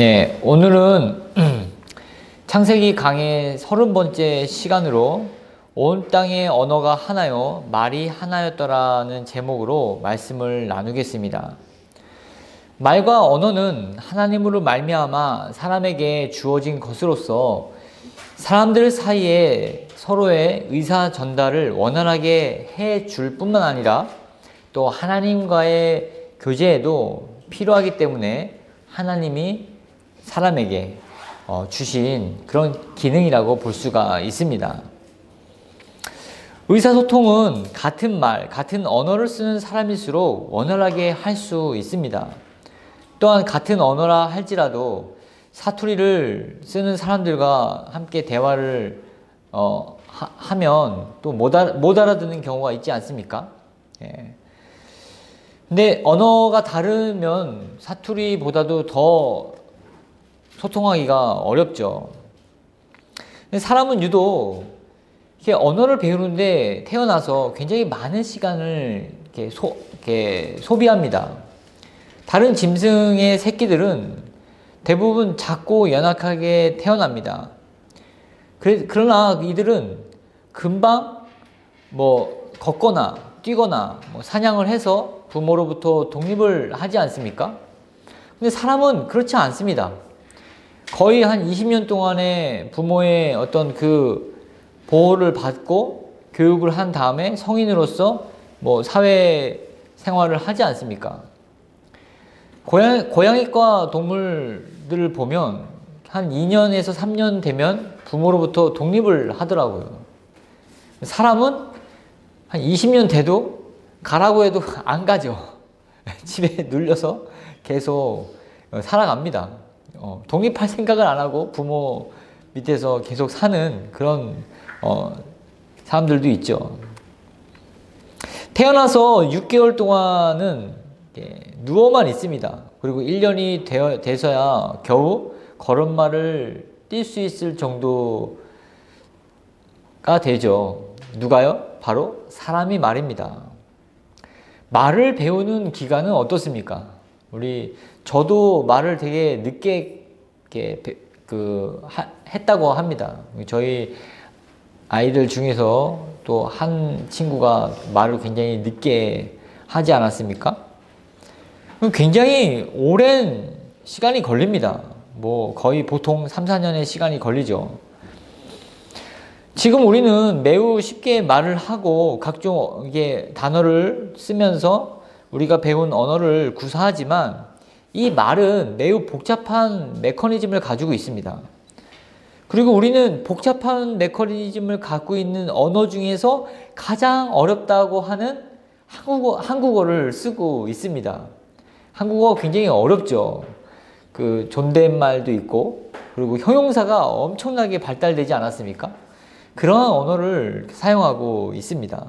네, 오늘은 창세기 강의 30번째 시간으로 온 땅의 언어가 하나요, 말이 하나였더라는 제목으로 말씀을 나누겠습니다. 말과 언어는 하나님으로 말미암아 사람에게 주어진 것으로서 사람들 사이에 서로의 의사 전달을 원활하게 해줄 뿐만 아니라 또 하나님과의 교제에도 필요하기 때문에 하나님이 사람에게 주신 그런 기능이라고 볼 수가 있습니다. 의사소통은 같은 말, 같은 언어를 쓰는 사람일수록 원활하게 할 수 있습니다. 또한 같은 언어라 할지라도 사투리를 쓰는 사람들과 함께 대화를 하면 또 못 알아듣는 경우가 있지 않습니까? 예. 근데 언어가 다르면 사투리보다도 더 소통하기가 어렵죠. 근데 사람은 유독 이렇게 언어를 배우는데 태어나서 굉장히 많은 시간을 이렇게 소비합니다. 다른 짐승의 새끼들은 대부분 작고 연약하게 태어납니다. 그러나 이들은 금방 걷거나 뛰거나 사냥을 해서 부모로부터 독립을 하지 않습니까? 근데 사람은 그렇지 않습니다. 거의 한 20년 동안의 부모의 어떤 그 보호를 받고 교육을 한 다음에 성인으로서 사회 생활을 하지 않습니까? 고양이과 동물들을 보면 한 2년에서 3년 되면 부모로부터 독립을 하더라고요. 사람은 한 20년 돼도 가라고 해도 안 가죠. 집에 눌려서 계속 살아갑니다. 독립할 생각을 안 하고 부모 밑에서 계속 사는 그런 사람들도 있죠. 태어나서 6개월 동안은 누워만 있습니다. 그리고 1년이 돼서야 겨우 걸음마를 뛸 수 있을 정도가 되죠. 누가요? 바로 사람이 말입니다. 말을 배우는 기간은 어떻습니까? 저도 말을 되게 늦게 했다고 합니다. 저희 아이들 중에서 또 한 친구가 말을 굉장히 늦게 하지 않았습니까? 굉장히 오랜 시간이 걸립니다. 거의 보통 3, 4년의 시간이 걸리죠. 지금 우리는 매우 쉽게 말을 하고 각종 단어를 쓰면서 우리가 배운 언어를 구사하지만 이 말은 매우 복잡한 메커니즘을 가지고 있습니다. 그리고 우리는 복잡한 메커니즘을 갖고 있는 언어 중에서 가장 어렵다고 하는 한국어를 쓰고 있습니다. 한국어가 굉장히 어렵죠. 존댓말도 있고 그리고 형용사가 엄청나게 발달되지 않았습니까? 그러한 언어를 사용하고 있습니다.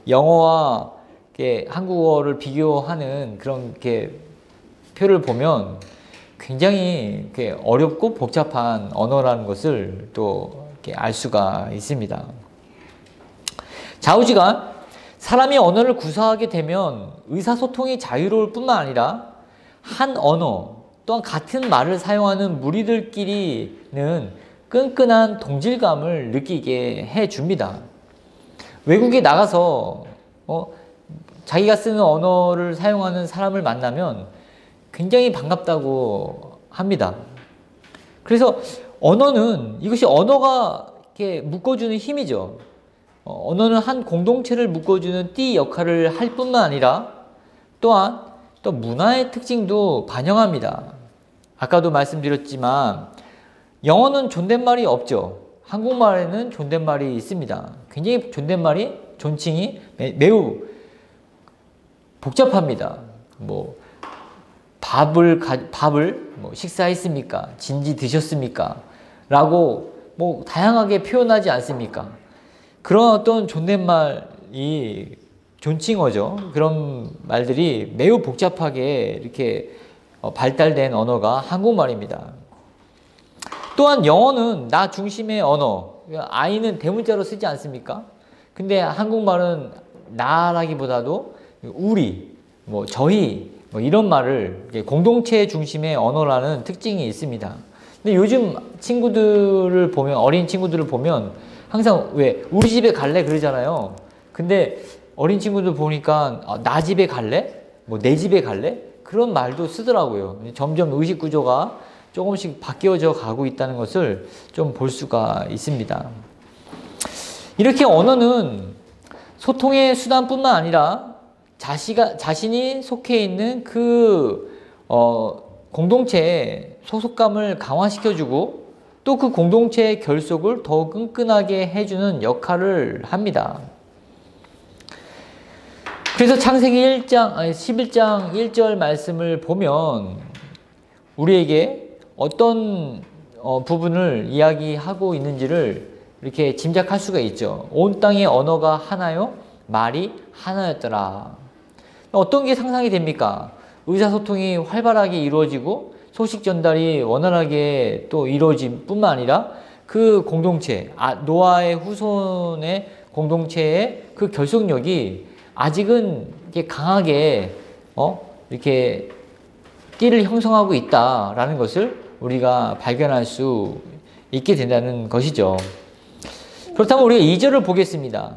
영어와 한국어를 비교하는 그런 표를 보면 굉장히 어렵고 복잡한 언어라는 것을 또 알 수가 있습니다. 좌우지간 사람이 언어를 구사하게 되면 의사소통이 자유로울 뿐만 아니라 한 언어 또한 같은 말을 사용하는 무리들끼리는 끈끈한 동질감을 느끼게 해줍니다. 외국에 나가서 자기가 쓰는 언어를 사용하는 사람을 만나면 굉장히 반갑다고 합니다. 그래서 이것이 언어가 이렇게 묶어주는 힘이죠. 언어는 한 공동체를 묶어주는 띠 역할을 할 뿐만 아니라 또한 또 문화의 특징도 반영합니다. 아까도 말씀드렸지만 영어는 존댓말이 없죠. 한국말에는 존댓말이 있습니다. 굉장히 존칭이 매우 복잡합니다. 밥을 식사했습니까? 진지 드셨습니까? 라고 다양하게 표현하지 않습니까? 그런 어떤 존댓말이 존칭어죠. 그런 말들이 매우 복잡하게 이렇게 발달된 언어가 한국말입니다. 또한 영어는 나 중심의 언어, I는 대문자로 쓰지 않습니까? 근데 한국말은 나라기보다도 우리, 저희 뭐 이런 말을 공동체 중심의 언어라는 특징이 있습니다. 근데 요즘 친구들을 보면 어린 친구들을 보면 항상 왜 우리 집에 갈래 그러잖아요. 근데 어린 친구들 보니까 나 집에 갈래? 뭐 내 집에 갈래? 그런 말도 쓰더라고요. 점점 의식 구조가 조금씩 바뀌어져 가고 있다는 것을 좀 볼 수가 있습니다. 이렇게 언어는 소통의 수단뿐만 아니라 자신이 속해 있는 공동체의 소속감을 강화시켜주고 또 그 공동체의 결속을 더 끈끈하게 해주는 역할을 합니다. 그래서 창세기 11장 1절 말씀을 보면 우리에게 어떤 부분을 이야기하고 있는지를 이렇게 짐작할 수가 있죠. 온 땅의 언어가 하나요? 말이 하나였더라. 어떤 게 상상이 됩니까? 의사소통이 활발하게 이루어지고 소식 전달이 원활하게 또 이루어짐 뿐만 아니라 그 공동체, 노아의 후손의 공동체의 그 결속력이 아직은 이렇게 강하게 이렇게 띠를 형성하고 있다라는 것을 우리가 발견할 수 있게 된다는 것이죠. 그렇다면 우리가 2절을 보겠습니다.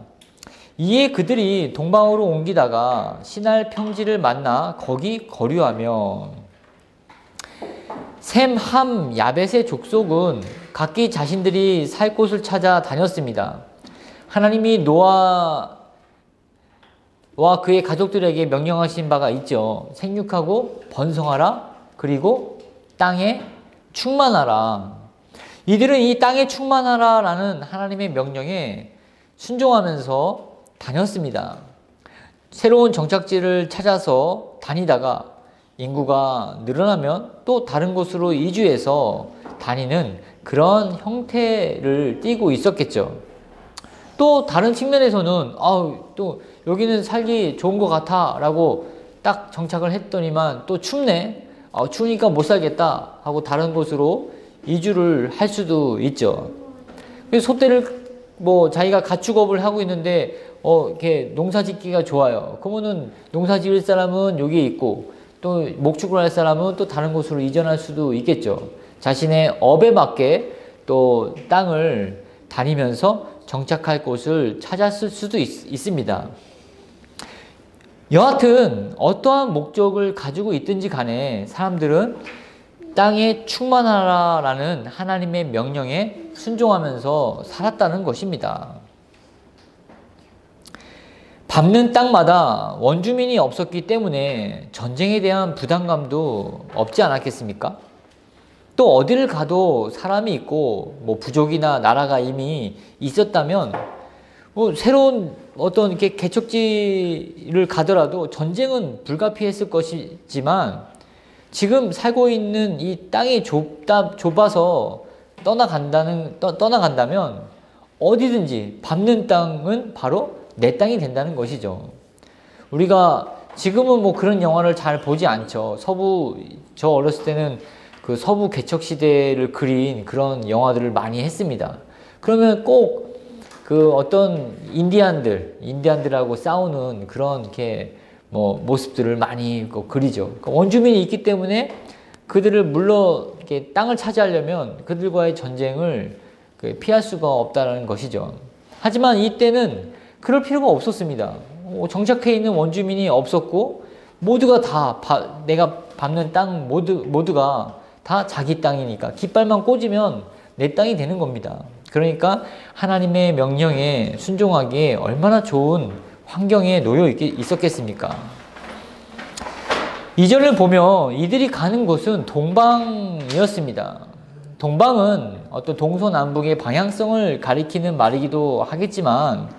이에 그들이 동방으로 옮기다가 시날 평지를 만나 거기 거류하며 셈, 함, 야벳의 족속은 각기 자신들이 살 곳을 찾아 다녔습니다. 하나님이 노아와 그의 가족들에게 명령하신 바가 있죠. 생육하고 번성하라. 그리고 땅에 충만하라. 이들은 이 땅에 충만하라 라는 하나님의 명령에 순종하면서 다녔습니다. 새로운 정착지를 찾아서 다니다가 인구가 늘어나면 또 다른 곳으로 이주해서 다니는 그런 형태를 띠고 있었겠죠. 또 다른 측면에서는 또 여기는 살기 좋은 것 같아 라고 딱 정착을 했더니만 또 춥네, 추우니까 못 살겠다 하고 다른 곳으로 이주를 할 수도 있죠. 그래서 소떼를 자기가 가축업을 하고 있는데 이렇게 농사 짓기가 좋아요. 그러면은 농사 지을 사람은 여기에 있고 또 목축을 할 사람은 또 다른 곳으로 이전할 수도 있겠죠. 자신의 업에 맞게 또 땅을 다니면서 정착할 곳을 찾았을 수도 있습니다. 여하튼 어떠한 목적을 가지고 있든지 간에 사람들은 땅에 충만하라라는 하나님의 명령에 순종하면서 살았다는 것입니다. 밟는 땅마다 원주민이 없었기 때문에 전쟁에 대한 부담감도 없지 않았겠습니까? 또 어디를 가도 사람이 있고 부족이나 나라가 이미 있었다면 새로운 어떤 이렇게 개척지를 가더라도 전쟁은 불가피했을 것이지만 지금 살고 있는 이 땅이 좁아서 떠나간다면 어디든지 밟는 땅은 바로 내 땅이 된다는 것이죠. 우리가 지금은 그런 영화를 잘 보지 않죠. 저 어렸을 때는 그 서부 개척 시대를 그린 그런 영화들을 많이 했습니다. 그러면 꼭 그 어떤 인디안들하고 싸우는 그런 이렇게 모습들을 많이 그리죠. 원주민이 있기 때문에 그들을 이렇게 땅을 차지하려면 그들과의 전쟁을 피할 수가 없다는 것이죠. 하지만 이때는 그럴 필요가 없었습니다. 정착해 있는 원주민이 없었고 모두가 다 내가 밟는 땅 모두가 다 자기 땅이니까 깃발만 꽂으면 내 땅이 되는 겁니다. 그러니까 하나님의 명령에 순종하기에 얼마나 좋은 환경에 놓여 있었겠습니까? 2절을 보면 이들이 가는 곳은 동방이었습니다. 동방은 어떤 동서남북의 방향성을 가리키는 말이기도 하겠지만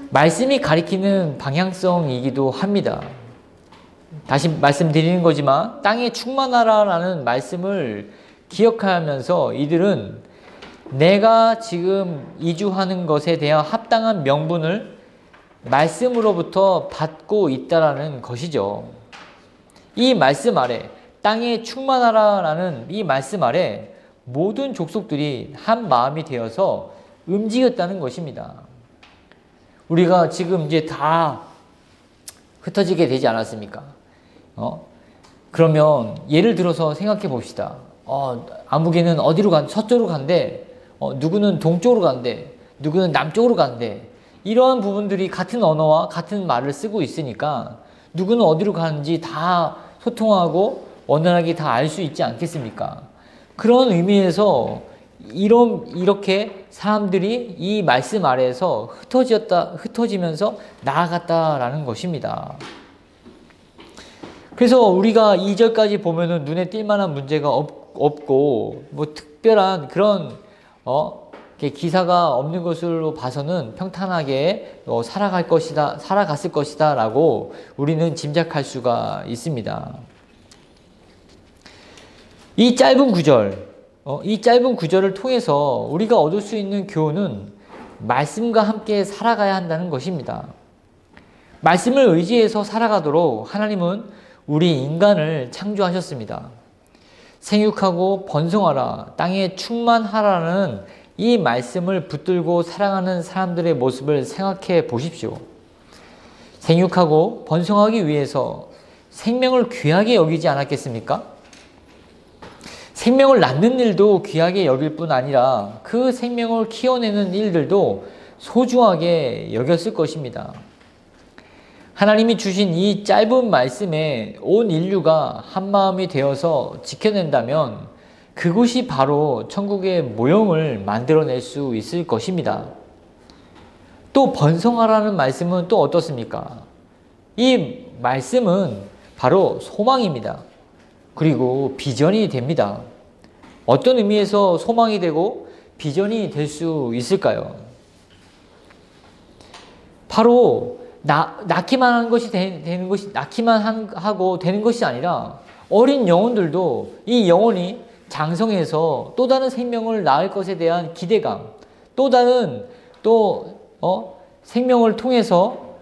말씀이 가리키는 방향성이기도 합니다. 다시 말씀드리는 거지만 땅에 충만하라라는 말씀을 기억하면서 이들은 내가 지금 이주하는 것에 대한 합당한 명분을 말씀으로부터 받고 있다라는 것이죠. 이 말씀 아래, 땅에 충만하라라는 이 말씀 아래 모든 족속들이 한 마음이 되어서 움직였다는 것입니다. 우리가 지금 이제 다 흩어지게 되지 않았습니까? 그러면 예를 들어서 생각해 봅시다. 아무개는 어디로 서쪽으로 간대. 누구는 동쪽으로 간대. 누구는 남쪽으로 간대. 이러한 부분들이 같은 언어와 같은 말을 쓰고 있으니까 누구는 어디로 가는지 다 소통하고 원활하게 다 알 수 있지 않겠습니까? 그런 의미에서 이렇게 사람들이 이 말씀 아래에서 흩어지면서 나아갔다라는 것입니다. 그래서 우리가 2절까지 보면은 눈에 띌 만한 문제가 없고, 뭐 특별한 그런, 기사가 없는 것으로 봐서는 평탄하게 살아갔을 것이다 라고 우리는 짐작할 수가 있습니다. 이 짧은 구절을 통해서 우리가 얻을 수 있는 교훈은 말씀과 함께 살아가야 한다는 것입니다. 말씀을 의지해서 살아가도록 하나님은 우리 인간을 창조하셨습니다. 생육하고 번성하라, 땅에 충만하라는 이 말씀을 붙들고 살아가는 사람들의 모습을 생각해 보십시오. 생육하고 번성하기 위해서 생명을 귀하게 여기지 않았겠습니까? 생명을 낳는 일도 귀하게 여길 뿐 아니라 그 생명을 키워내는 일들도 소중하게 여겼을 것입니다. 하나님이 주신 이 짧은 말씀에 온 인류가 한마음이 되어서 지켜낸다면 그곳이 바로 천국의 모형을 만들어낼 수 있을 것입니다. 또 번성하라는 말씀은 또 어떻습니까? 이 말씀은 바로 소망입니다. 그리고 비전이 됩니다. 어떤 의미에서 소망이 되고 비전이 될 수 있을까요? 바로 낳기만 하고 되는 것이 아니라 어린 영혼들도 이 영혼이 장성해서 또 다른 생명을 낳을 것에 대한 기대감, 또 다른 생명을 통해서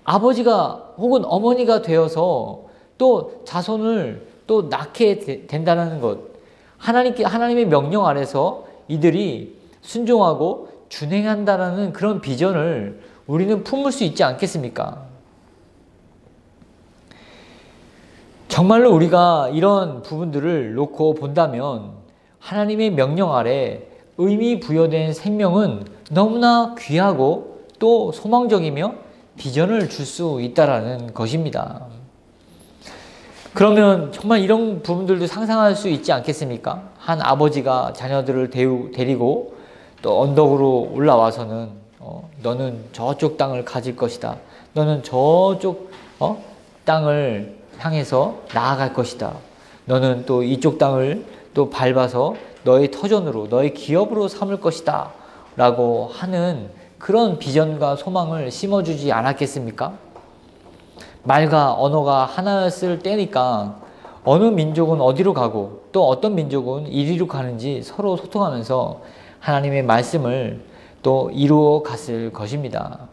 아버지가 혹은 어머니가 되어서 또 자손을 또 낳게 된다는 것, 하나님의 명령 아래서 이들이 순종하고 준행한다라는 그런 비전을 우리는 품을 수 있지 않겠습니까? 정말로 우리가 이런 부분들을 놓고 본다면 하나님의 명령 아래 의미 부여된 생명은 너무나 귀하고 또 소망적이며 비전을 줄 수 있다라는 것입니다. 그러면 정말 이런 부분들도 상상할 수 있지 않겠습니까? 한 아버지가 자녀들을 데리고 또 언덕으로 올라와서는 너는 저쪽 땅을 가질 것이다. 너는 저쪽 땅을 향해서 나아갈 것이다. 너는 또 이쪽 땅을 또 밟아서 너의 터전으로, 너의 기업으로 삼을 것이다. 라고 하는 그런 비전과 소망을 심어주지 않았겠습니까? 말과 언어가 하나였을 때니까 어느 민족은 어디로 가고 또 어떤 민족은 이리로 가는지 서로 소통하면서 하나님의 말씀을 또 이루어 갔을 것입니다.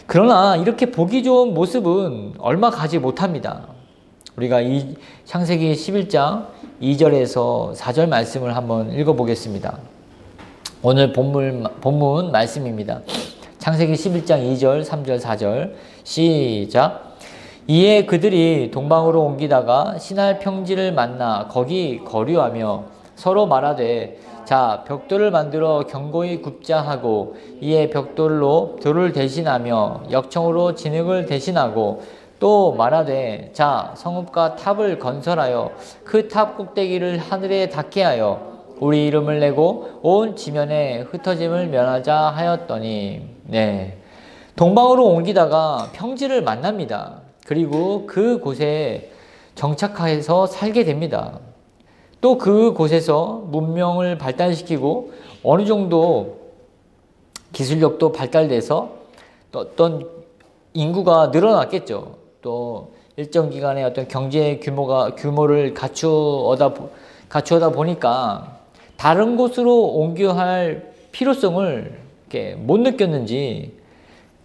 그러나 이렇게 보기 좋은 모습은 얼마 가지 못합니다. 우리가 이 창세기 11장 2절에서 4절 말씀을 한번 읽어보겠습니다. 오늘 본문 말씀입니다. 창세기 11장 2절, 3절, 4절 시작. 이에 그들이 동방으로 옮기다가 시날 평지를 만나 거기 거류하며 서로 말하되 자 벽돌을 만들어 견고히 굽자 하고 이에 벽돌로 돌을 대신하며 역청으로 진흙을 대신하고 또 말하되 자 성읍과 탑을 건설하여 그 탑 꼭대기를 하늘에 닿게 하여 우리 이름을 내고 온 지면에 흩어짐을 면하자 하였더니 동방으로 옮기다가 평지를 만납니다. 그리고 그곳에 정착해서 살게 됩니다. 또 그곳에서 문명을 발달시키고 어느 정도 기술력도 발달돼서 또 어떤 인구가 늘어났겠죠. 또 일정 기간에 어떤 경제 규모를 갖추어다 보니까 다른 곳으로 옮겨야 할 필요성을 이렇게 못 느꼈는지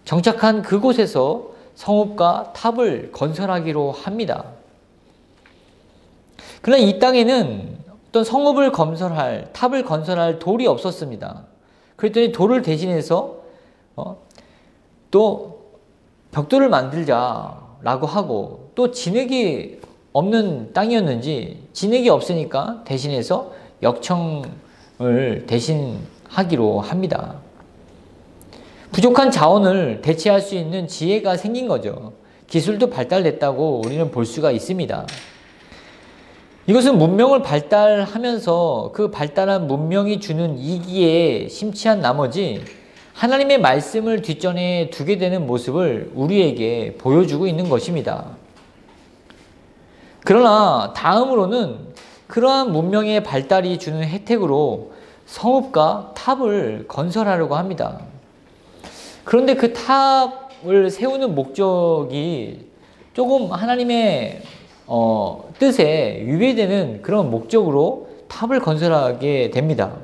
정착한 그곳에서 성읍과 탑을 건설하기로 합니다. 그러나 이 땅에는 어떤 성읍을 건설할, 탑을 건설할 돌이 없었습니다. 그랬더니 돌을 대신해서 또 벽돌을 만들자라고 하고 또 진흙이 없는 땅이었는지 진흙이 없으니까 대신해서 역청을 대신하기로 합니다. 부족한 자원을 대체할 수 있는 지혜가 생긴 거죠. 기술도 발달됐다고 우리는 볼 수가 있습니다. 이것은 문명을 발달하면서 그 발달한 문명이 주는 이기에 심취한 나머지 하나님의 말씀을 뒷전에 두게 되는 모습을 우리에게 보여주고 있는 것입니다. 그러나 다음으로는 그러한 문명의 발달이 주는 혜택으로 성읍과 탑을 건설하려고 합니다. 그런데 그 탑을 세우는 목적이 조금 하나님의 뜻에 위배되는 그런 목적으로 탑을 건설하게 됩니다.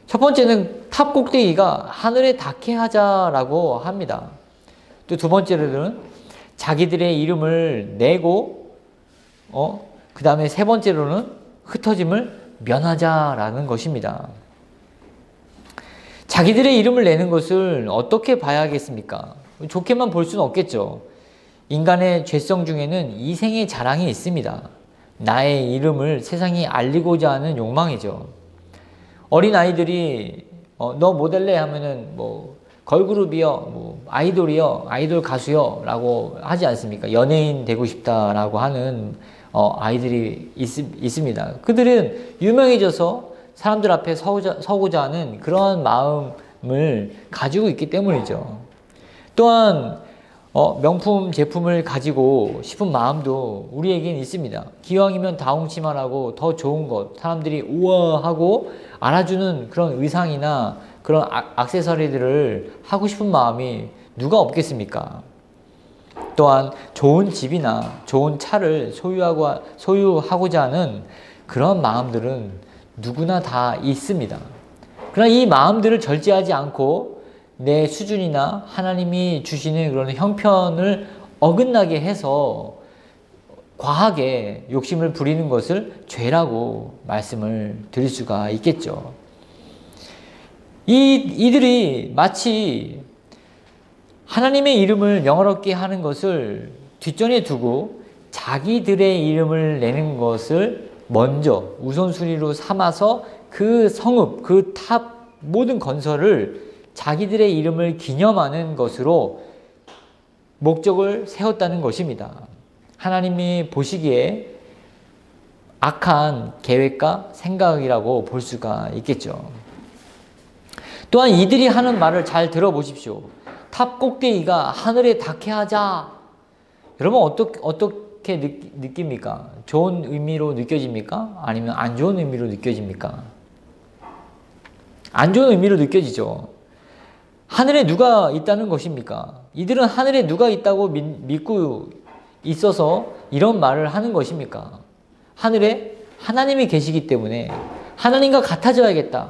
첫 번째는 탑 꼭대기가 하늘에 닿게 하자라고 합니다. 또 두 번째로는 자기들의 이름을 내고 그 다음에 세 번째로는 흩어짐을 면하자라는 것입니다. 자기들의 이름을 내는 것을 어떻게 봐야겠습니까? 좋게만 볼 수는 없겠죠. 인간의 죄성 중에는 이생의 자랑이 있습니다. 나의 이름을 세상에 알리고자 하는 욕망이죠. 어린아이들이 너 모델래 하면은 뭐 걸그룹이요, 뭐 아이돌이요, 아이돌 가수요 라고 하지 않습니까? 연예인 되고 싶다라고 하는 아이들이 있습니다. 그들은 유명해져서 사람들 앞에 서고자 하는 그런 마음을 가지고 있기 때문이죠. 또한 명품 제품을 가지고 싶은 마음도 우리에게는 있습니다. 기왕이면 다홍치마라고 더 좋은 것, 사람들이 우아하고 알아주는 그런 의상이나 그런 액세서리들을 하고 싶은 마음이 누가 없겠습니까? 또한 좋은 집이나 좋은 차를 소유하고자 하는 그런 마음들은 누구나 다 있습니다. 그러나 이 마음들을 절제하지 않고 내 수준이나 하나님이 주시는 그런 형편을 어긋나게 해서 과하게 욕심을 부리는 것을 죄라고 말씀을 드릴 수가 있겠죠. 이들이 마치 하나님의 이름을 명예롭게 하는 것을 뒷전에 두고 자기들의 이름을 내는 것을 먼저 우선순위로 삼아서 그 성읍, 그 탑 모든 건설을 자기들의 이름을 기념하는 것으로 목적을 세웠다는 것입니다. 하나님이 보시기에 악한 계획과 생각이라고 볼 수가 있겠죠. 또한 이들이 하는 말을 잘 들어보십시오. 탑 꼭대기가 하늘에 닿게 하자. 여러분 어떻게 느낍니까? 좋은 의미로 느껴집니까? 아니면 안 좋은 의미로 느껴집니까? 안 좋은 의미로 느껴지죠. 하늘에 누가 있다는 것입니까? 이들은 하늘에 누가 있다고 믿고 있어서 이런 말을 하는 것입니까? 하늘에 하나님이 계시기 때문에 하나님과 같아져야겠다.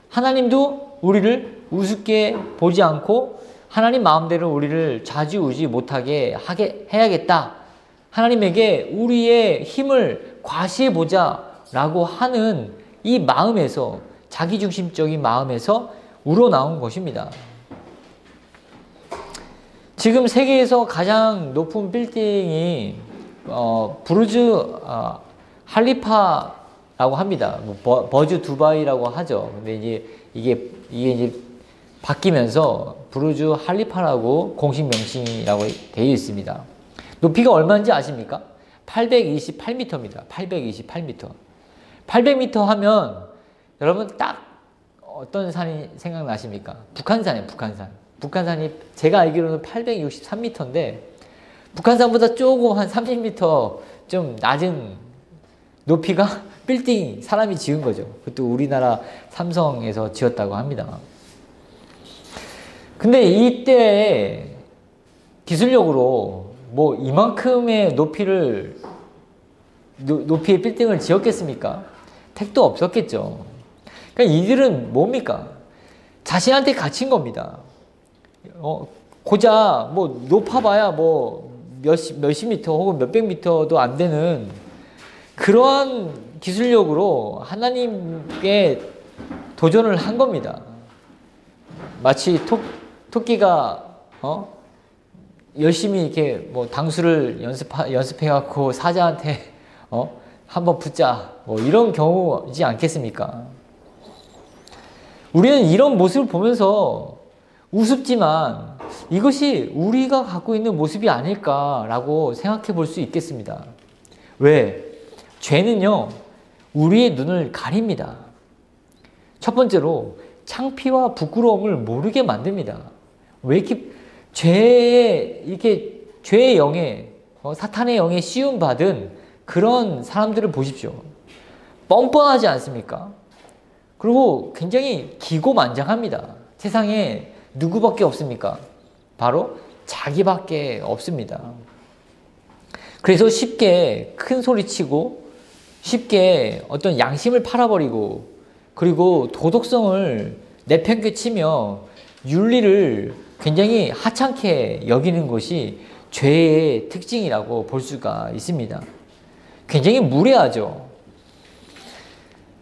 하나님도 우리를 우습게 보지 않고 하나님 마음대로 우리를 좌지우지 못하게 해야겠다. 하나님에게 우리의 힘을 과시해보자 라고 하는 이 마음에서, 자기중심적인 마음에서 우러나온 것입니다. 지금 세계에서 가장 높은 빌딩이 부르즈 할리파라고 합니다. 버즈 두바이라고 하죠. 근데 이게 이제 바뀌면서 부르즈 할리파라고 공식 명칭이라고 되어 있습니다. 높이가 얼마인지 아십니까? 828m입니다. 828m. 800m 하면 여러분 딱 어떤 산이 생각나십니까? 북한산이에요. 북한산. 북한산이 제가 알기로는 863m인데 북한산보다 조금 한 30m 좀 낮은 높이가 빌딩 사람이 지은 거죠. 그것도 우리나라 삼성에서 지었다고 합니다. 근데 이때 기술력으로 뭐 이만큼의 높이의 빌딩을 지었겠습니까? 택도 없었겠죠. 그러니까 이들은 뭡니까? 자신한테 갇힌 겁니다. 고작 뭐 높아봐야 뭐 몇십 미터 혹은 몇백 미터도 안 되는 그러한 기술력으로 하나님께 도전을 한 겁니다. 마치 토끼가 열심히 이렇게 뭐 당수를 연습해갖고 사자한테 한번 붙자 뭐 이런 경우이지 않겠습니까? 우리는 이런 모습을 보면서 우습지만 이것이 우리가 갖고 있는 모습이 아닐까라고 생각해 볼 수 있겠습니다. 왜? 죄는요, 우리의 눈을 가립니다. 첫 번째로 창피와 부끄러움을 모르게 만듭니다. 왜 이렇게 죄의 영에, 사탄의 영에 씌움받은 그런 사람들을 보십시오. 뻔뻔하지 않습니까? 그리고 굉장히 기고만장합니다. 세상에 누구밖에 없습니까? 바로 자기밖에 없습니다. 그래서 쉽게 큰 소리 치고 쉽게 어떤 양심을 팔아버리고 그리고 도덕성을 내팽개치며 윤리를 굉장히 하찮게 여기는 것이 죄의 특징이라고 볼 수가 있습니다. 굉장히 무례하죠.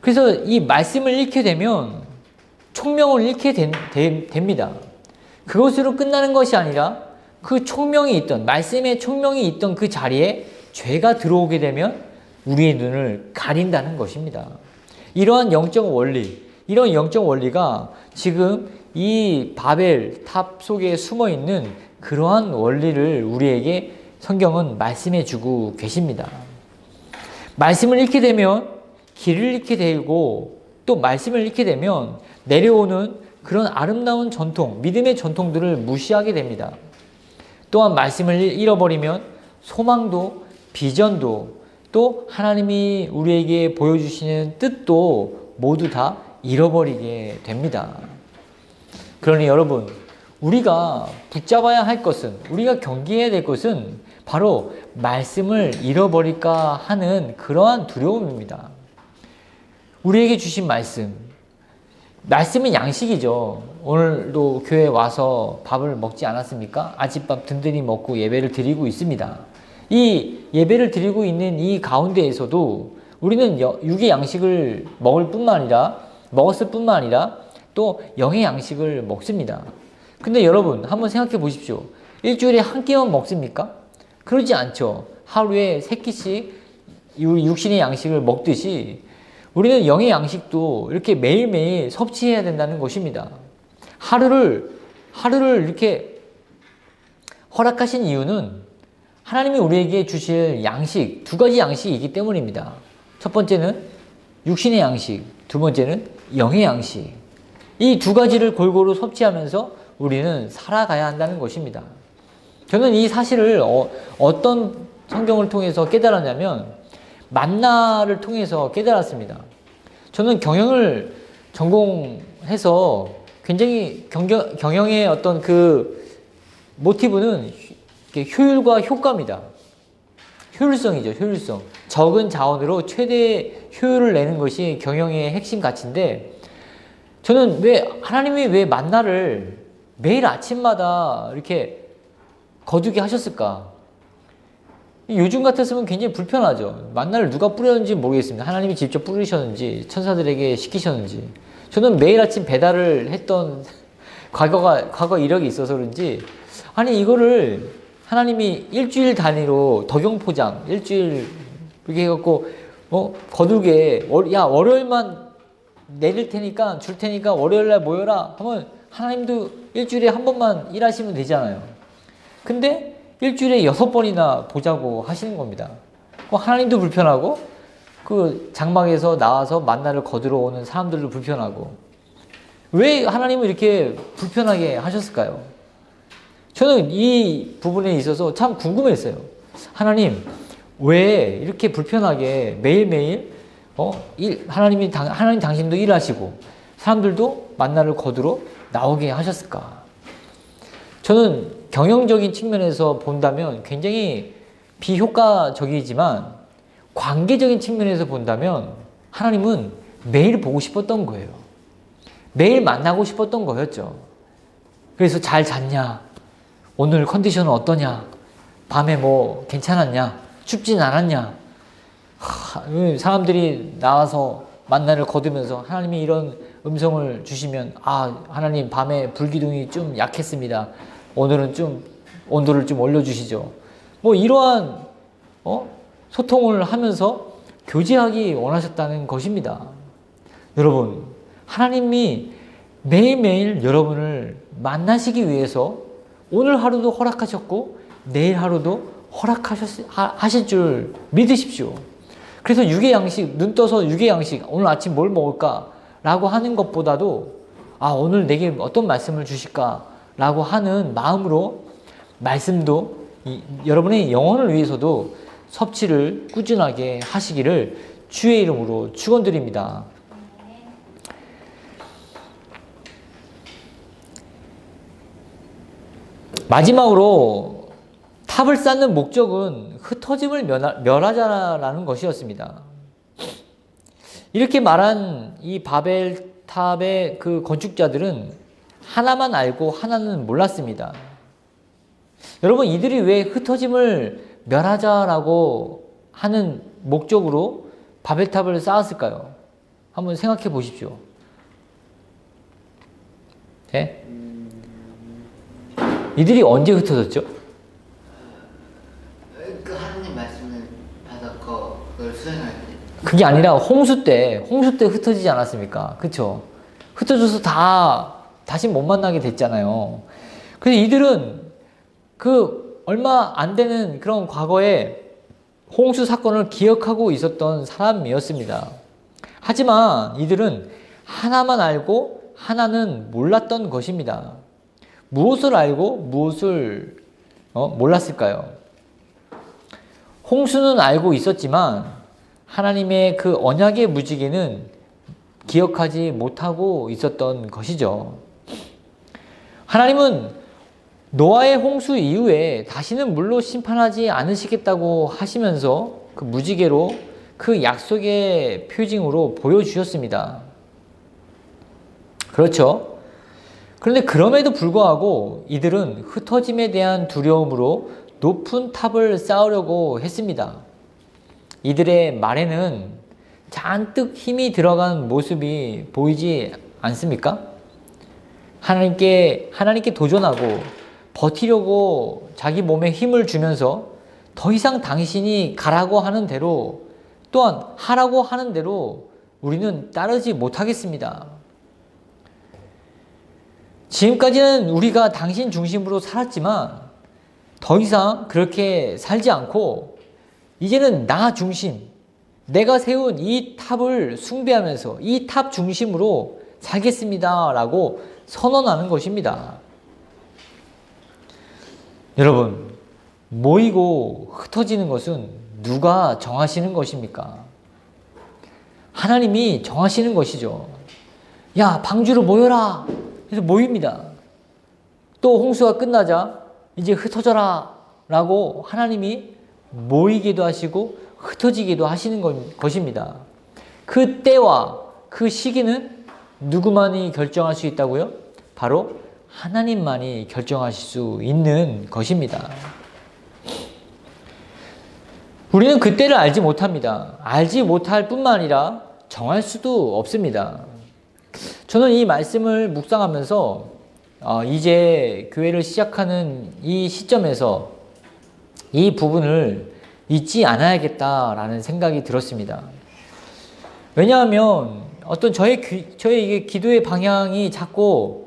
그래서 이 말씀을 잃게 되면 총명을 잃게 됩니다. 그것으로 끝나는 것이 아니라 그 총명이 있던, 말씀의 총명이 있던 그 자리에 죄가 들어오게 되면 우리의 눈을 가린다는 것입니다. 이러한 영적 원리, 이런 영적 원리가 지금 이 바벨 탑 속에 숨어 있는 그러한 원리를 우리에게 성경은 말씀해 주고 계십니다. 말씀을 잃게 되면 길을 잃게 되고 또 말씀을 잃게 되면 내려오는 그런 아름다운 전통, 믿음의 전통들을 무시하게 됩니다. 또한 말씀을 잃어버리면 소망도 비전도 또 하나님이 우리에게 보여주시는 뜻도 모두 다 잃어버리게 됩니다. 그러니 여러분, 우리가 붙잡아야 할 것은, 우리가 경계해야 될 것은 바로 말씀을 잃어버릴까 하는 그러한 두려움입니다. 우리에게 주신 말씀은 양식이죠. 오늘도 교회에 와서 밥을 먹지 않았습니까? 아침밥 든든히 먹고 예배를 드리고 있습니다. 이 예배를 드리고 있는 이 가운데에서도 우리는 육의 양식을 먹었을 뿐만 아니라 또 영의 양식을 먹습니다. 근데 여러분 한번 생각해 보십시오. 일주일에 한 끼만 먹습니까? 그러지 않죠. 하루에 3끼씩 육신의 양식을 먹듯이 우리는 영의 양식도 이렇게 매일매일 섭취해야 된다는 것입니다. 하루를 이렇게 허락하신 이유는 하나님이 우리에게 주실 양식, 2가지 양식이기 때문입니다. 첫 번째는 육신의 양식, 두 번째는 영의 양식. 이 2가지를 골고루 섭취하면서 우리는 살아가야 한다는 것입니다. 저는 이 사실을 어떤 성경을 통해서 깨달았냐면 만나를 통해서 깨달았습니다. 저는 경영을 전공해서 굉장히 경영의 어떤 그 모티브는 효율과 효과입니다. 효율성이죠, 효율성. 적은 자원으로 최대 효율을 내는 것이 경영의 핵심 가치인데 저는 하나님이 왜 만나를 매일 아침마다 이렇게 거두게 하셨을까? 요즘 같았으면 굉장히 불편하죠. 만나를 누가 뿌렸는지 모르겠습니다. 하나님이 직접 뿌리셨는지 천사들에게 시키셨는지. 저는 매일 아침 배달을 했던 과거 이력이 있어서 그런지 아니 이거를 하나님이 일주일 단위로 덕용포장 일주일 이렇게 해갖고 거두게 월요일만 내릴 테니까 줄 테니까 월요일날 모여라 하면 하나님도 일주일에 한 번만 일하시면 되잖아요. 근데 일주일에 6번이나 보자고 하시는 겁니다. 하나님도 불편하고 그 장막에서 나와서 만나를 거두러 오는 사람들도 불편하고 왜 하나님은 이렇게 불편하게 하셨을까요? 저는 이 부분에 있어서 참 궁금했어요. 하나님 왜 이렇게 불편하게 매일매일 하나님 당신도 일하시고 사람들도 만나를 거두러 나오게 하셨을까? 저는 경영적인 측면에서 본다면 굉장히 비효과적이지만 관계적인 측면에서 본다면 하나님은 매일 보고 싶었던 거예요. 매일 만나고 싶었던 거였죠. 그래서 잘 잤냐? 오늘 컨디션은 어떠냐? 밤에 괜찮았냐? 춥진 않았냐? 사람들이 나와서 만나를 거두면서 하나님이 이런 음성을 주시면 하나님 밤에 불기둥이 좀 약했습니다. 오늘은 좀 온도를 좀 올려주시죠. 뭐 이러한 소통을 하면서 교제하기 원하셨다는 것입니다. 여러분, 하나님이 매일매일 여러분을 만나시기 위해서 오늘 하루도 허락하셨고 내일 하루도 허락하실 줄 믿으십시오. 그래서 육의 양식, 눈 떠서 육의 양식, 오늘 아침 뭘 먹을까? 라고 하는 것보다도 오늘 내게 어떤 말씀을 주실까? 라고 하는 마음으로 말씀도 여러분의 영혼을 위해서도 섭취를 꾸준하게 하시기를 주의 이름으로 축원드립니다. 마지막으로 탑을 쌓는 목적은 흩어짐을 멸하자라는 것이었습니다. 이렇게 말한 이 바벨탑의 그 건축자들은 하나만 알고 하나는 몰랐습니다. 여러분, 이들이 왜 흩어짐을 멸하자라고 하는 목적으로 바벨탑을 쌓았을까요? 한번 생각해 보십시오. 네? 이들이 언제 흩어졌죠? 그 하나님 말씀을 받았고 그걸 수행할 때. 그게 아니라 홍수 때 흩어지지 않았습니까? 그쵸? 흩어져서 다시 못 만나게 됐잖아요. 그래서 이들은 그 얼마 안 되는 그런 과거에 홍수 사건을 기억하고 있었던 사람이었습니다. 하지만 이들은 하나만 알고 하나는 몰랐던 것입니다. 무엇을 알고 무엇을 몰랐을까요? 홍수는 알고 있었지만 하나님의 그 언약의 무지개는 기억하지 못하고 있었던 것이죠. 하나님은 노아의 홍수 이후에 다시는 물로 심판하지 않으시겠다고 하시면서 그 무지개로 그 약속의 표징으로 보여주셨습니다. 그렇죠? 그런데 그럼에도 불구하고 이들은 흩어짐에 대한 두려움으로 높은 탑을 쌓으려고 했습니다. 이들의 말에는 잔뜩 힘이 들어간 모습이 보이지 않습니까? 하나님께 도전하고 버티려고 자기 몸에 힘을 주면서 더 이상 당신이 가라고 하는 대로 또한 하라고 하는 대로 우리는 따르지 못하겠습니다. 지금까지는 우리가 당신 중심으로 살았지만 더 이상 그렇게 살지 않고 이제는 나 중심, 내가 세운 이 탑을 숭배하면서 이 탑 중심으로 살겠습니다 라고 선언하는 것입니다. 여러분, 모이고 흩어지는 것은 누가 정하시는 것입니까? 하나님이 정하시는 것이죠. 야, 방주로 모여라. 그래서 모입니다. 또 홍수가 끝나자 이제 흩어져라 라고 하나님이 모이기도 하시고 흩어지기도 하시는 것입니다. 그 때와 그 시기는 누구만이 결정할 수 있다고요? 바로 하나님만이 결정하실 수 있는 것입니다. 우리는 그때를 알지 못합니다. 알지 못할 뿐만 아니라 정할 수도 없습니다. 저는 이 말씀을 묵상하면서 이제 교회를 시작하는 이 시점에서 이 부분을 잊지 않아야겠다라는 생각이 들었습니다. 왜냐하면 어떤 저의 이게 기도의 방향이 자꾸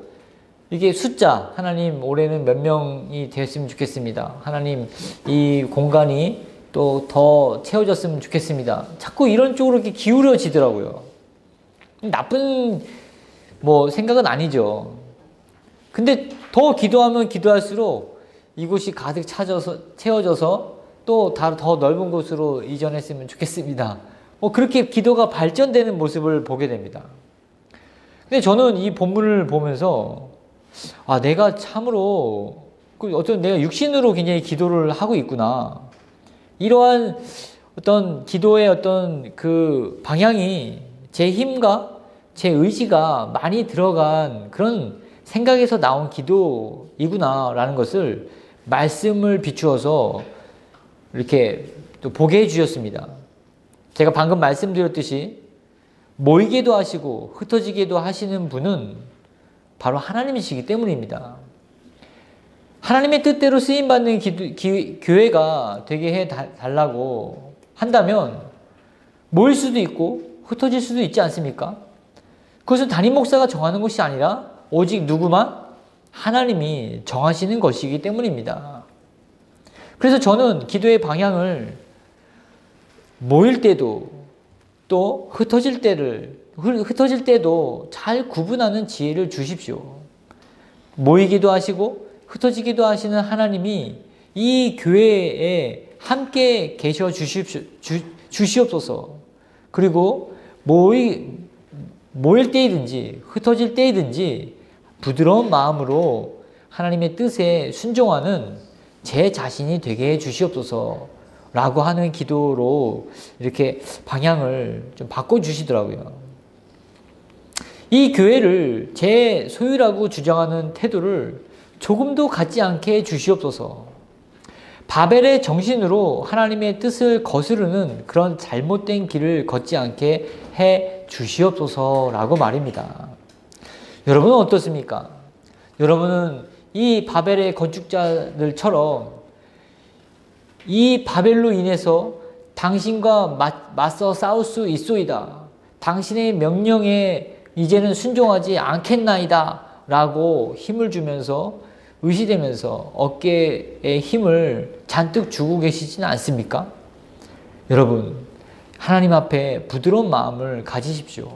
이게 숫자, 하나님 올해는 몇 명이 되었으면 좋겠습니다. 하나님 이 공간이 또 더 채워졌으면 좋겠습니다. 자꾸 이런 쪽으로 이렇게 기울어지더라고요. 나쁜 생각은 아니죠. 근데 더 기도하면 기도할수록 이곳이 가득 채워져서 또 더 넓은 곳으로 이전했으면 좋겠습니다. 그렇게 기도가 발전되는 모습을 보게 됩니다. 근데 저는 이 본문을 보면서 내가 참으로 어떤 내가 육신으로 굉장히 기도를 하고 있구나. 이러한 어떤 기도의 어떤 그 방향이 제 힘과 제 의지가 많이 들어간 그런 생각에서 나온 기도이구나라는 것을 말씀을 비추어서 이렇게 또 보게 해주셨습니다. 제가 방금 말씀드렸듯이 모이게도 하시고 흩어지게도 하시는 분은 바로 하나님이시기 때문입니다. 하나님의 뜻대로 쓰임받는 교회가 되게 해달라고 한다면 모일 수도 있고 흩어질 수도 있지 않습니까? 그것은 담임 목사가 정하는 것이 아니라 오직 누구만? 하나님이 정하시는 것이기 때문입니다. 그래서 저는 기도의 방향을 모일 때도 또 흩어질 때도 잘 구분하는 지혜를 주십시오. 모이기도 하시고 흩어지기도 하시는 하나님이 이 교회에 함께 계셔 주시옵소서. 그리고 모일 때이든지 흩어질 때이든지 부드러운 마음으로 하나님의 뜻에 순종하는 제 자신이 되게 해 주시옵소서 라고 하는 기도로 이렇게 방향을 좀 바꿔주시더라고요. 이 교회를 제 소유라고 주장하는 태도를 조금도 갖지 않게 해 주시옵소서. 바벨의 정신으로 하나님의 뜻을 거스르는 그런 잘못된 길을 걷지 않게 해 주시옵소서라고 말입니다. 여러분은 어떻습니까? 여러분은 이 바벨의 건축자들처럼 이 바벨로 인해서 당신과 맞서 싸울 수 있소이다. 당신의 명령에 이제는 순종하지 않겠나이다. 라고 힘을 주면서 의시되면서 어깨에 힘을 잔뜩 주고 계시지는 않습니까? 여러분, 하나님 앞에 부드러운 마음을 가지십시오.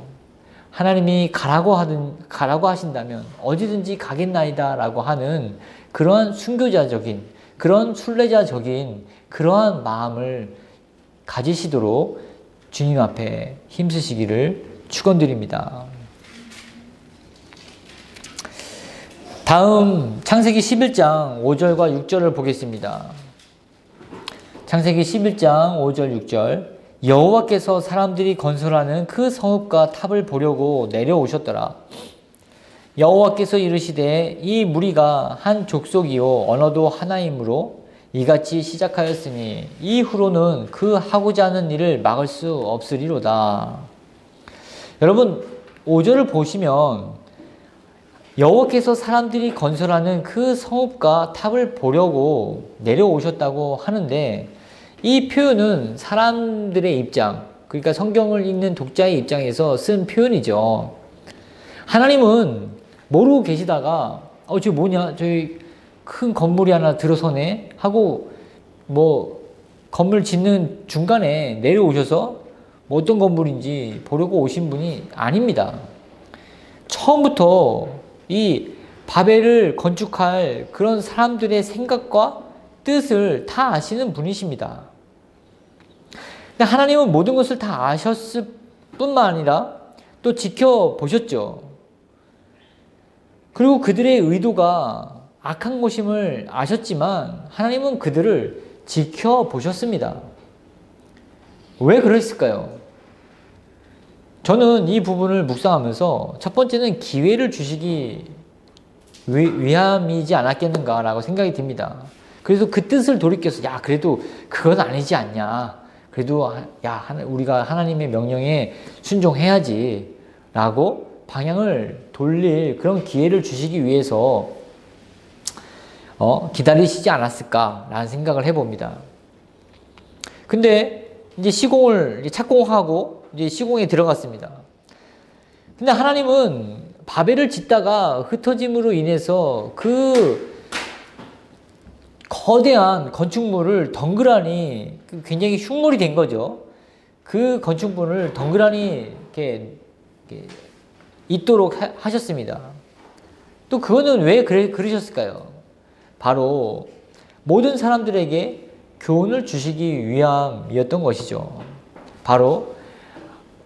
하나님이 가라고 하신다면 어디든지 가겠나이다 라고 하는 그러한 순교자적인, 그런 순례자적인 그러한 마음을 가지시도록 주님 앞에 힘쓰시기를 축원드립니다. 다음 창세기 11장 5절과 6절을 보겠습니다. 창세기 11장 5절 6절 여호와께서 사람들이 건설하는 그 성읍과 탑을 보려고 내려오셨더라. 여호와께서 이르시되 이 무리가 한 족속이요 언어도 하나이므로 이같이 시작하였으니 이후로는 그 하고자 하는 일을 막을 수 없으리로다. 여러분 5절을 보시면 여호와께서 사람들이 건설하는 그 성읍과 탑을 보려고 내려오셨다고 하는데 이 표현은 사람들의 입장, 그러니까 성경을 읽는 독자의 입장에서 쓴 표현이죠. 하나님은 모르고 계시다가 저 뭐냐, 저기 큰 건물이 하나 들어서네 하고 건물 짓는 중간에 내려오셔서 어떤 건물인지 보려고 오신 분이 아닙니다. 처음부터 이 바벨을 건축할 그런 사람들의 생각과 뜻을 다 아시는 분이십니다. 근데 하나님은 모든 것을 다 아셨을 뿐만 아니라 또 지켜보셨죠. 그리고 그들의 의도가 악한 것임을 아셨지만 하나님은 그들을 지켜보셨습니다. 왜 그랬을까요? 저는 이 부분을 묵상하면서 첫 번째는 기회를 주시기 위함이지 않았겠는가라고 생각이 듭니다. 그래서 그 뜻을 돌이켜서 그래도 그건 아니지 않냐. 그래도 우리가 하나님의 명령에 순종해야지 라고 방향을 돌릴 그런 기회를 주시기 위해서 기다리시지 않았을까라는 생각을 해봅니다. 근데 이제 시공을 착공하고 이제 시공에 들어갔습니다. 근데 하나님은 바벨을 짓다가 흩어짐으로 인해서 그 거대한 건축물을 덩그러니 굉장히 흉물이 된 거죠. 그 건축물을 덩그러니 이렇게 있도록 하셨습니다. 또 그거는 왜 그러셨을까요? 바로 모든 사람들에게 교훈을 주시기 위함이었던 것이죠. 바로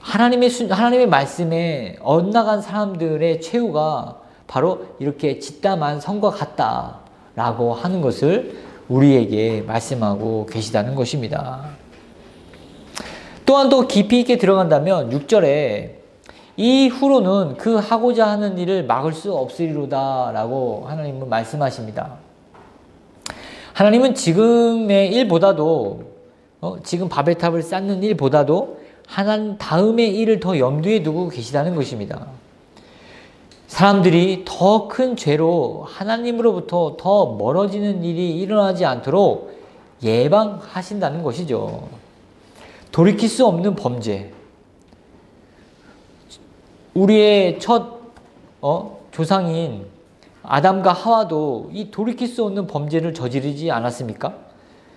하나님의 말씀에 엇나간 사람들의 최후가 바로 이렇게 짓담한 성과 같다라고 하는 것을 우리에게 말씀하고 계시다는 것입니다. 또한 또 깊이 있게 들어간다면 6절에 이후로는 그 하고자 하는 일을 막을 수 없으리로다 라고 하나님은 말씀하십니다. 하나님은 지금의 일보다도 지금 바벨탑을 쌓는 일보다도 하나님 다음의 일을 더 염두에 두고 계시다는 것입니다. 사람들이 더 큰 죄로 하나님으로부터 더 멀어지는 일이 일어나지 않도록 예방하신다는 것이죠. 돌이킬 수 없는 범죄. 우리의 첫 조상인 아담과 하와도 이 돌이킬 수 없는 범죄를 저지르지 않았습니까?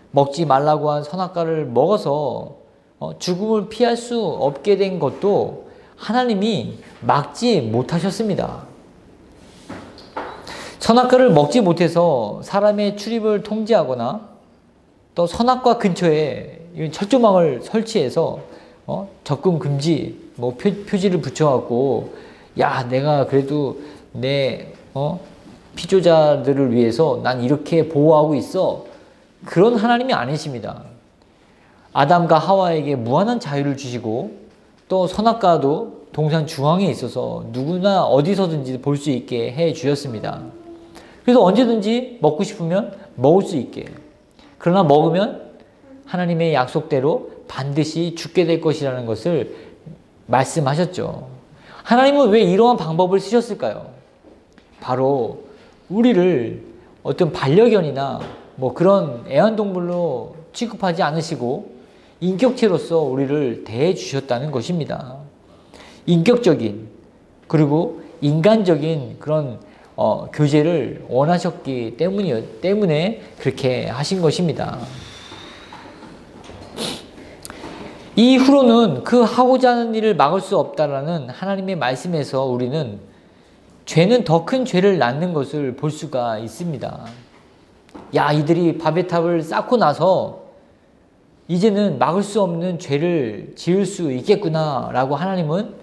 먹지 말라고 한 선악과를 먹어서 죽음을 피할 수 없게 된 것도 하나님이 막지 못하셨습니다. 선악과를 먹지 못해서 사람의 출입을 통제하거나 또 선악과 근처에 철조망을 설치해서 접근 금지 표지를 붙여갖고 야 내가 그래도 내 피조자들을 위해서 난 이렇게 보호하고 있어. 그런 하나님이 아니십니다. 아담과 하와에게 무한한 자유를 주시고 또 선악과도 동산 중앙에 있어서 누구나 어디서든지 볼 수 있게 해 주셨습니다. 그래서 언제든지 먹고 싶으면 먹을 수 있게. 그러나 먹으면 하나님의 약속대로 반드시 죽게 될 것이라는 것을 말씀하셨죠. 하나님은 왜 이러한 방법을 쓰셨을까요? 바로 우리를 어떤 반려견이나 그런 애완동물로 취급하지 않으시고 인격체로서 우리를 대해 주셨다는 것입니다. 인격적인 그리고 인간적인 그런 교제를 원하셨기 때문에 그렇게 하신 것입니다. 이후로는 그 하고자 하는 일을 막을 수 없다라는 하나님의 말씀에서 우리는 죄는 더 큰 죄를 낳는 것을 볼 수가 있습니다. 야, 이들이 바벨탑을 쌓고 나서 이제는 막을 수 없는 죄를 지을 수 있겠구나 라고 하나님은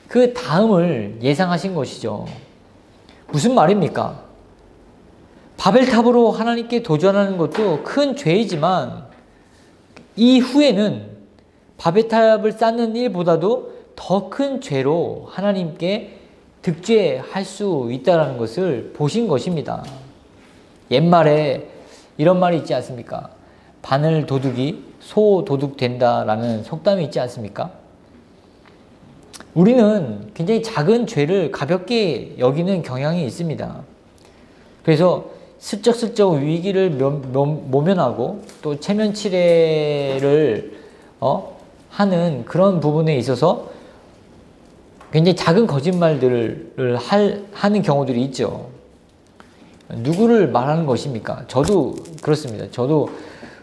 그 다음을 예상하신 것이죠. 무슨 말입니까? 바벨탑으로 하나님께 도전하는 것도 큰 죄이지만 이후에는 바벨탑을 쌓는 일보다도 더 큰 죄로 하나님께 득죄할 수 있다는 것을 보신 것입니다. 옛말에 이런 말이 있지 않습니까? 바늘 도둑이 소 도둑 된다라는 속담이 있지 않습니까? 우리는 굉장히 작은 죄를 가볍게 여기는 경향이 있습니다. 그래서 슬쩍슬쩍 위기를 모면하고 또 체면치레를 하는 그런 부분에 있어서 굉장히 작은 거짓말들을 하는 경우들이 있죠. 누구를 말하는 것입니까? 저도 그렇습니다. 저도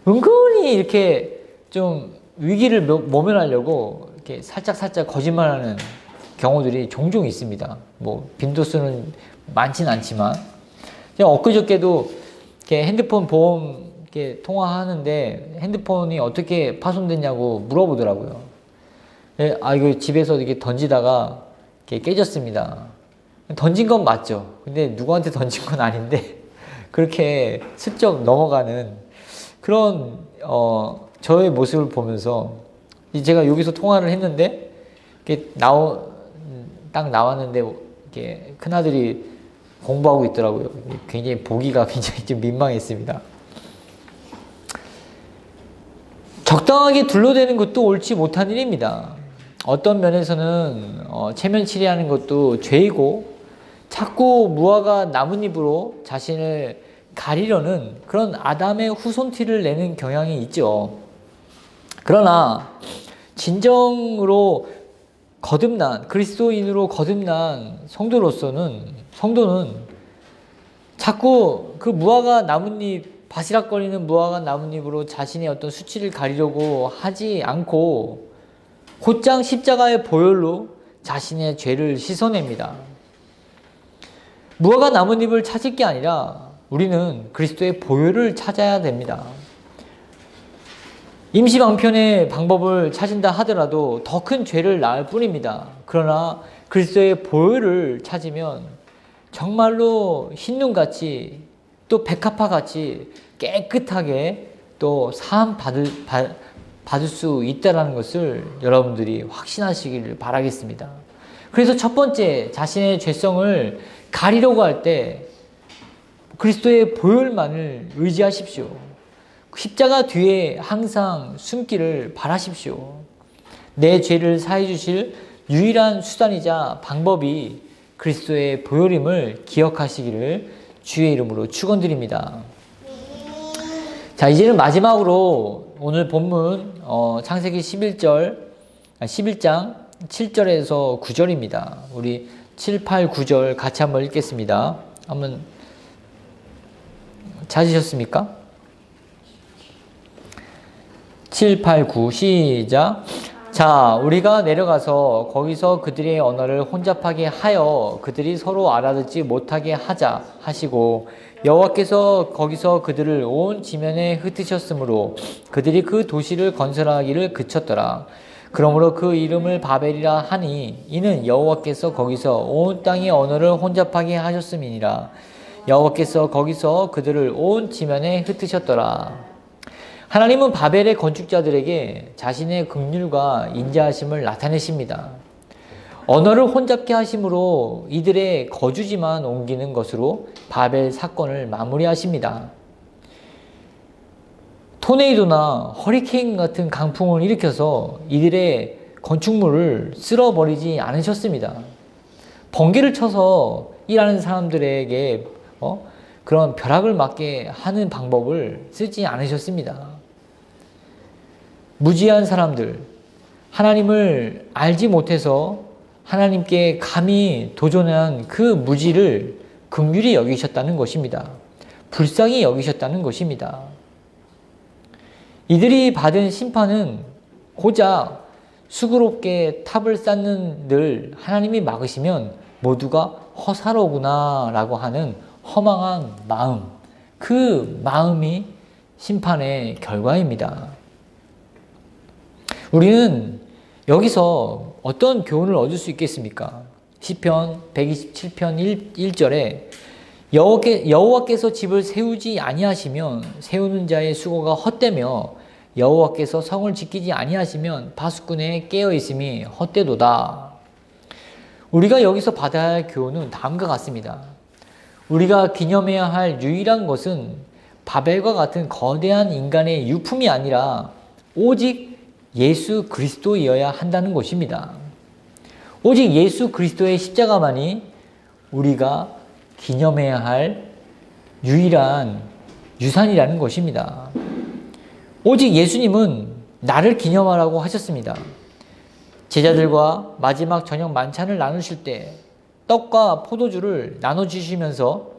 은근히 이렇게 좀 위기를 모면하려고 이렇게 살짝 거짓말하는 경우들이 종종 있습니다. 빈도수는 많진 않지만 엊그저께도 이렇게 핸드폰 보험 이렇게 통화하는데 핸드폰이 어떻게 파손됐냐고 물어보더라고요. 이거 집에서 이렇게 던지다가 이렇게 깨졌습니다. 던진 건 맞죠. 근데 누구한테 던진 건 아닌데 그렇게 슬쩍 넘어가는 그런 저의 모습을 보면서 제가 여기서 통화를 했는데 이렇게 딱 나왔는데 이렇게 큰아들이 공부하고 있더라고요. 굉장히 보기가 굉장히 좀 민망했습니다. 적당하게 둘러대는 것도 옳지 못한 일입니다. 어떤 면에서는 체면치레하는 것도 죄이고 자꾸 무화과 나뭇잎으로 자신을 가리려는 그런 아담의 후손티를 내는 경향이 있죠. 그러나 진정으로 그리스도인으로 거듭난 성도는 자꾸 그 무화과 나뭇잎, 바시락거리는 무화과 나뭇잎으로 자신의 어떤 수치를 가리려고 하지 않고 곧장 십자가의 보혈로 자신의 죄를 씻어냅니다. 무화과 나뭇잎을 찾을 게 아니라 우리는 그리스도의 보혈을 찾아야 됩니다. 임시방편의 방법을 찾은다 하더라도 더 큰 죄를 낳을 뿐입니다. 그러나 그리스도의 보혈을 찾으면 정말로 흰눈같이 또 백합화같이 깨끗하게 또 사함 받을 수 있다는 것을 여러분들이 확신하시기를 바라겠습니다. 그래서 첫 번째, 자신의 죄성을 가리려고 할 때 그리스도의 보혈만을 의지하십시오. 십자가 뒤에 항상 숨기를 바라십시오. 내 죄를 사해 주실 유일한 수단이자 방법이 그리스도의 보혈임을 기억하시기를 주의 이름으로 축원드립니다. 자, 이제는 마지막으로 오늘 본문 창세기 11장 7절에서 9절입니다. 우리 7, 8, 9절 같이 한번 읽겠습니다. 한번 찾으셨습니까? 7, 8, 9 시작. 자, 우리가 내려가서 거기서 그들의 언어를 혼잡하게 하여 그들이 서로 알아듣지 못하게 하자 하시고, 여호와께서 거기서 그들을 온 지면에 흩으셨으므로 그들이 그 도시를 건설하기를 그쳤더라. 그러므로 그 이름을 바벨이라 하니 이는 여호와께서 거기서 온 땅의 언어를 혼잡하게 하셨음이니라. 여호와께서 거기서 그들을 온 지면에 흩으셨더라. 하나님은 바벨의 건축자들에게 자신의 긍휼과 인자하심을 나타내십니다. 언어를 혼잡케 하심으로 이들의 거주지만 옮기는 것으로 바벨 사건을 마무리하십니다. 토네이도나 허리케인 같은 강풍을 일으켜서 이들의 건축물을 쓸어버리지 않으셨습니다. 번개를 쳐서 일하는 사람들에게 그런 벼락을 맞게 하는 방법을 쓰지 않으셨습니다. 무지한 사람들, 하나님을 알지 못해서 하나님께 감히 도전한 그 무지를 긍휼히 여기셨다는 것입니다. 불쌍히 여기셨다는 것입니다. 이들이 받은 심판은 고작 수고롭게 탑을 쌓는 늘 하나님이 막으시면 모두가 허사로구나 라고 하는 허망한 마음, 그 마음이 심판의 결과입니다. 우리는 여기서 어떤 교훈을 얻을 수 있겠습니까? 시편 127편 1절에 여호와께서 집을 세우지 아니하시면 세우는 자의 수고가 헛되며 여호와께서 성을 지키지 아니하시면 파수꾼의 깨어있음이 헛되도다. 우리가 여기서 받아야 할 교훈은 다음과 같습니다. 우리가 기념해야 할 유일한 것은 바벨과 같은 거대한 인간의 유품이 아니라 오직 예수 그리스도이어야 한다는 것입니다. 오직 예수 그리스도의 십자가만이 우리가 기념해야 할 유일한 유산이라는 것입니다. 오직 예수님은 나를 기념하라고 하셨습니다. 제자들과 마지막 저녁 만찬을 나누실 때 떡과 포도주를 나눠주시면서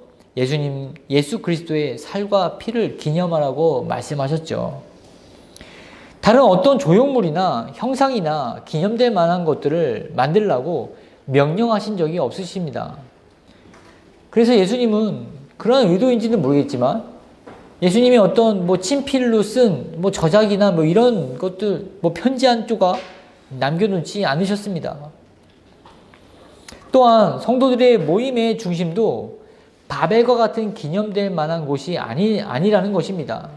예수 그리스도의 살과 피를 기념하라고 말씀하셨죠. 다른 어떤 조형물이나 형상이나 기념될 만한 것들을 만들라고 명령하신 적이 없으십니다. 그래서 예수님은 그런 의도인지는 모르겠지만 예수님이 어떤 친필로 쓴 저작이나 이런 것들 편지 한 조각 남겨놓지 않으셨습니다. 또한 성도들의 모임의 중심도 바벨과 같은 기념될 만한 곳이 아니라는 것입니다.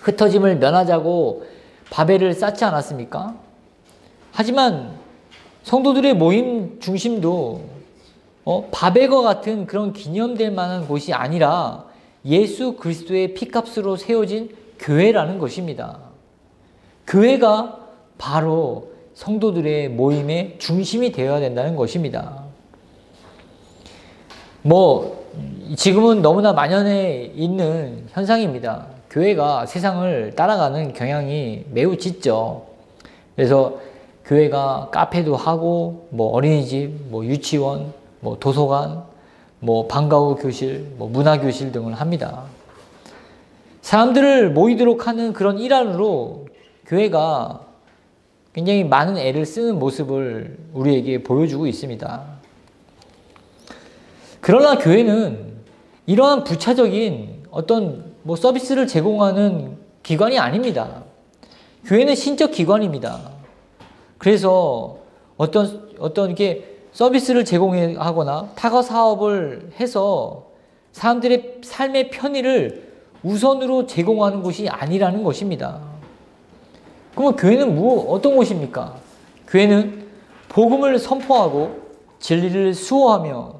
흩어짐을 면하자고 바벨을 쌓지 않았습니까? 하지만 성도들의 모임 중심도 바벨과 같은 그런 기념될 만한 곳이 아니라 예수 그리스도의 피값으로 세워진 교회라는 것입니다. 교회가 바로 성도들의 모임의 중심이 되어야 된다는 것입니다. 지금은 너무나 만연해 있는 현상입니다. 교회가 세상을 따라가는 경향이 매우 짙죠. 그래서 교회가 카페도 하고 어린이집, 유치원, 도서관, 방과후 교실, 문화교실 등을 합니다. 사람들을 모이도록 하는 그런 일환으로 교회가 굉장히 많은 애를 쓰는 모습을 우리에게 보여주고 있습니다. 그러나 교회는 이러한 부차적인 어떤 서비스를 제공하는 기관이 아닙니다. 교회는 신적 기관입니다. 그래서 어떤 이렇게 서비스를 제공하거나 타거 사업을 해서 사람들의 삶의 편의를 우선으로 제공하는 곳이 아니라는 것입니다. 그러면 교회는 어떤 곳입니까? 교회는 복음을 선포하고 진리를 수호하며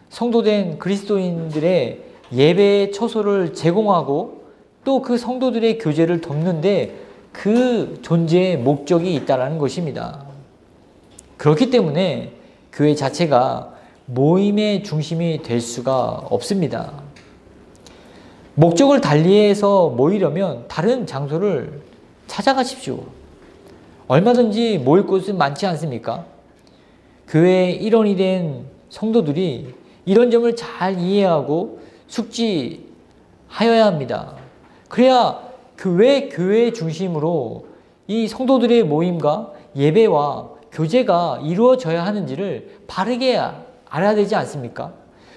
성도된 그리스도인들의 예배의 처소를 제공하고 또 그 성도들의 교제를 돕는데 그 존재의 목적이 있다는 것입니다. 그렇기 때문에 교회 자체가 모임의 중심이 될 수가 없습니다. 목적을 달리해서 모이려면 다른 장소를 찾아가십시오. 얼마든지 모일 곳은 많지 않습니까? 교회의 일원이 된 성도들이 이런 점을 잘 이해하고 숙지하여야 합니다. 그래야 교회 중심으로 이 성도들의 모임과 예배와 교제가 이루어져야 하는지를 바르게 알아야 되지 않습니까?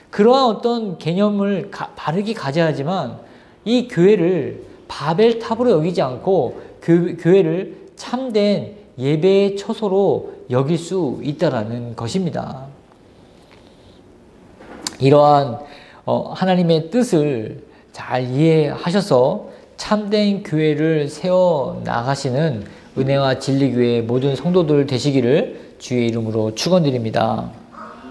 그러한 어떤 개념을 바르게 가져야 하지만 이 교회를 바벨탑으로 여기지 않고 교회를 참된 예배의 처소로 여길 수 있다라는 것입니다. 이러한 하나님의 뜻을 잘 이해하셔서 참된 교회를 세워 나가시는 은혜와 진리교회 모든 성도들 되시기를 주의 이름으로 축원드립니다.